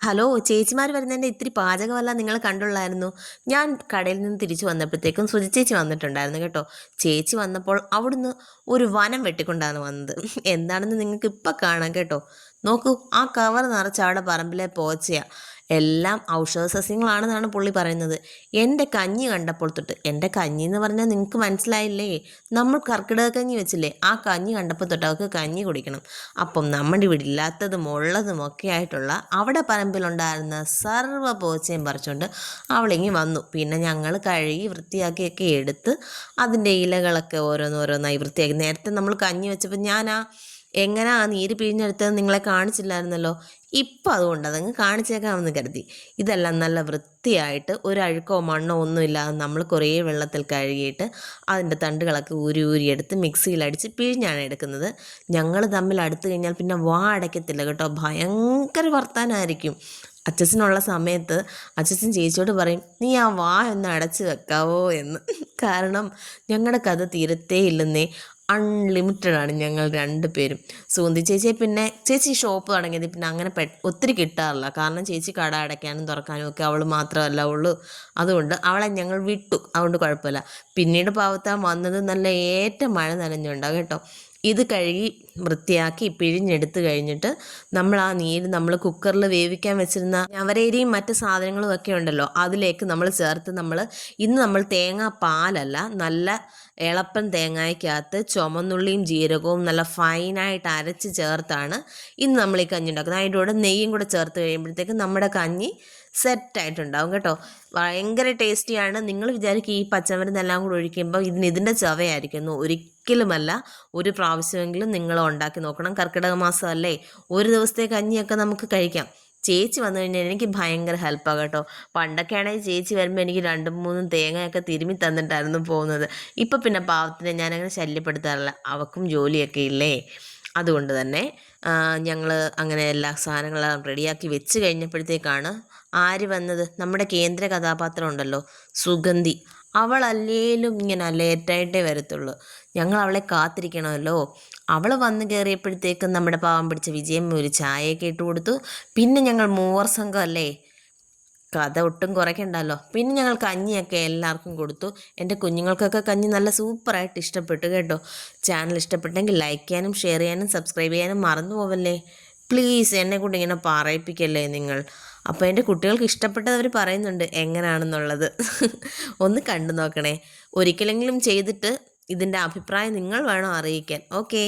Hello ചേച്ചിമാർ വരുന്നതിൻ്റെ ഇത്തിരി പാചകമല്ല നിങ്ങൾ കണ്ടുള്ളായിരുന്നു. ഞാൻ കടയിൽ നിന്ന് തിരിച്ചു വന്നപ്പോഴത്തേക്കും സുജി ചേച്ചി വന്നിട്ടുണ്ടായിരുന്നു കേട്ടോ. ചേച്ചി വന്നപ്പോൾ അവിടുന്ന് ഒരു വനം വെട്ടിക്കൊണ്ടാണ് വന്നത്. എന്താണെന്ന് നിങ്ങൾക്ക് ഇപ്പം കാണാം കേട്ടോ. നോക്കൂ, ആ കവർ നിറച്ച് അവിടെ പറമ്പിലെ പോച്ചയാണ്. എല്ലാം ഔഷധ സസ്യങ്ങളാണെന്നാണ് പുള്ളി പറയുന്നത്. എൻ്റെ കഞ്ഞി കണ്ടപ്പോൾ തൊട്ട്, എൻ്റെ കഞ്ഞി എന്ന് പറഞ്ഞാൽ നിങ്ങൾക്ക് മനസ്സിലായില്ലേ, നമ്മൾ കർക്കിടക കഞ്ഞി വെച്ചില്ലേ, ആ കഞ്ഞി കണ്ടപ്പോൾ തൊട്ട് അവൾക്ക് കഞ്ഞി കുടിക്കണം. അപ്പം നമ്മുടെ ഇവിടെ ഇല്ലാത്തതും ഉള്ളതും ഒക്കെ ആയിട്ടുള്ള അവിടെ പറമ്പിലുണ്ടായിരുന്ന സർവ്വ പോച്ചയും പറിച്ചുകൊണ്ട് അവളിങ്ങി വന്നു. പിന്നെ ഞങ്ങൾ കഴുകി വൃത്തിയാക്കിയൊക്കെ എടുത്ത് അതിൻ്റെ ഇലകളൊക്കെ ഓരോന്നോരോന്നായി വൃത്തിയാക്കി. നേരത്തെ നമ്മൾ കഞ്ഞി വെച്ചപ്പോൾ എങ്ങനെ ആ നീര് പിഴിഞ്ഞെടുത്തത് നിങ്ങളെ കാണിച്ചില്ലായിരുന്നല്ലോ. ഇപ്പം അതുകൊണ്ട് അതങ്ങ് കാണിച്ചേക്കാമെന്ന് കരുതി. ഇതെല്ലാം നല്ല വൃത്തിയായിട്ട് ഒരു അഴുക്കോ മണ്ണോ ഒന്നും ഇല്ലാതെ നമ്മൾ കുറേ വെള്ളത്തിൽ കഴുകിയിട്ട് അതിൻ്റെ തണ്ടുകളൊക്കെ ഊരിയെടുത്ത് മിക്സിയിലടിച്ച് പിഴിഞ്ഞാണ് എടുക്കുന്നത്. ഞങ്ങൾ തമ്മിൽ അടുത്ത് കഴിഞ്ഞാൽ പിന്നെ വാ അടയ്ക്കത്തില്ല കേട്ടോ. ഭയങ്കര വർത്താനമായിരിക്കും. അച്ഛനുള്ള സമയത്ത് അച്ഛൻ ചേച്ചിയോട് പറയും, നീ ആ വാ ഒന്ന് അടച്ച് വെക്കാവോ എന്ന്. കാരണം ഞങ്ങളുടെ കഥ തീരത്തേ ഇല്ലെന്നേ. അൺലിമിറ്റഡാണ് ഞങ്ങൾ രണ്ടുപേരും. സുഗന്ധി ചേച്ചിയെ പിന്നെ ചേച്ചി ഷോപ്പ് തുടങ്ങിയത് പിന്നെ അങ്ങനെ ഒത്തിരി കിട്ടാറില്ല. കാരണം ചേച്ചി കട അടയ്ക്കാനും തുറക്കാനും ഒക്കെ അവൾ മാത്രമല്ല ഉള്ളൂ. അതുകൊണ്ട് അവളെ ഞങ്ങൾ വിട്ടു. അതുകൊണ്ട് കുഴപ്പമില്ല. പിന്നീട് പാവത്താൻ വന്നത് നല്ല ഏറ്റ മഴ നനഞ്ഞുണ്ടാകും കേട്ടോ. ഇത് കഴുകി വൃത്തിയാക്കി പിഴിഞ്ഞെടുത്ത് കഴിഞ്ഞിട്ട് നമ്മൾ ആ നീര് നമ്മൾ കുക്കറിൽ വേവിക്കാൻ വെച്ചിരുന്ന ഞവരേരിയും മറ്റ് സാധനങ്ങളും ഒക്കെ ഉണ്ടല്ലോ, അതിലേക്ക് നമ്മൾ ചേർത്ത് ഇന്ന് നമ്മൾ തേങ്ങാ പാലല്ല, നല്ല എളപ്പൻ തേങ്ങയ്ക്കകത്ത് ചുമന്നുള്ളിയും ജീരകവും നല്ല ഫൈനായിട്ട് അരച്ച് ചേർത്താണ് ഇന്ന് നമ്മൾ ഈ കഞ്ഞി ഉണ്ടാക്കുന്നത്. അതിൻ്റെ കൂടെ നെയ്യും കൂടെ ചേർത്ത് കഴിയുമ്പോഴത്തേക്ക് നമ്മുടെ കഞ്ഞി സെറ്റായിട്ടുണ്ടാവും കേട്ടോ. ഭയങ്കര ടേസ്റ്റിയാണ്. നിങ്ങൾ വിചാരിക്കും ഈ പച്ചമരുന്നെല്ലാം കൂടെ ഒഴിക്കുമ്പോൾ ഇതിൻ്റെ ചവയായിരിക്കുന്നു. ഒരിക്കലുമല്ല. ഒരു പ്രാവശ്യമെങ്കിലും നിങ്ങൾ ഉണ്ടാക്കി നോക്കണം. കർക്കിടക മാസം അല്ലേ, ഒരു ദിവസത്തെ കഞ്ഞിയൊക്കെ നമുക്ക് കഴിക്കാം. ചേച്ചി വന്നു കഴിഞ്ഞാൽ എനിക്ക് ഭയങ്കര ഹെൽപ്പാണ് കേട്ടോ. പണ്ടൊക്കെ ആണെങ്കിൽ ചേച്ചി വരുമ്പോൾ എനിക്ക് 2-3 തേങ്ങയൊക്കെ തിരുമ്മി തന്നിട്ടായിരുന്നു പോകുന്നത്. ഇപ്പം പിന്നെ പാവത്തിനെ ഞാനങ്ങനെ ശല്യപ്പെടുത്താറില്ല. അവക്കും ജോലിയൊക്കെ ഇല്ലേ. അതുകൊണ്ട് തന്നെ ഞങ്ങൾ അങ്ങനെ എല്ലാ സാധനങ്ങളും റെഡിയാക്കി വെച്ച് കഴിഞ്ഞപ്പോഴത്തേക്കാണ് ആര് വന്നത്, നമ്മുടെ കേന്ദ്ര കഥാപാത്രം ഉണ്ടല്ലോ സുഗന്ധി. അവളല്ലേലും ഇങ്ങനെ ലേറ്റായിട്ടേ വരത്തുള്ളൂ. ഞങ്ങൾ അവളെ കാത്തിരിക്കണമല്ലോ. അവൾ വന്ന് കയറിയപ്പോഴത്തേക്കും നമ്മുടെ പാവം പിടിച്ച വിജയമ്മ ഒരു ചായയൊക്കെ ഇട്ട് കൊടുത്തു. പിന്നെ ഞങ്ങൾ മൂവർ സംഘം അല്ലേ, കഥ ഒട്ടും കുറയ്ക്കണ്ടല്ലോ. പിന്നെ ഞങ്ങൾ കഞ്ഞിയൊക്കെ എല്ലാവർക്കും കൊടുത്തു. എൻ്റെ കുഞ്ഞുങ്ങൾക്കൊക്കെ കഞ്ഞി നല്ല സൂപ്പറായിട്ട് ഇഷ്ടപ്പെട്ടു കേട്ടോ. ചാനൽ ഇഷ്ടപ്പെട്ടെങ്കിൽ ലൈക്ക് ചെയ്യാനും ഷെയർ ചെയ്യാനും സബ്സ്ക്രൈബ് ചെയ്യാനും മറന്നു പോവല്ലേ പ്ലീസ്. എന്നെ കൊണ്ട് ഇങ്ങനെ പറയിപ്പിക്കല്ലേ നിങ്ങൾ. അപ്പോൾ എൻ്റെ കുട്ടികൾക്ക് ഇഷ്ടപ്പെട്ടത് അവർ പറയുന്നുണ്ട് എങ്ങനെയാണെന്നുള്ളത്. ഒന്ന് കണ്ടു നോക്കണേ. ഒരിക്കലെങ്കിലും ചെയ്തിട്ട് ഇതിൻ്റെ അഭിപ്രായം നിങ്ങൾ വേണം അറിയിക്കാൻ. ഓക്കേ.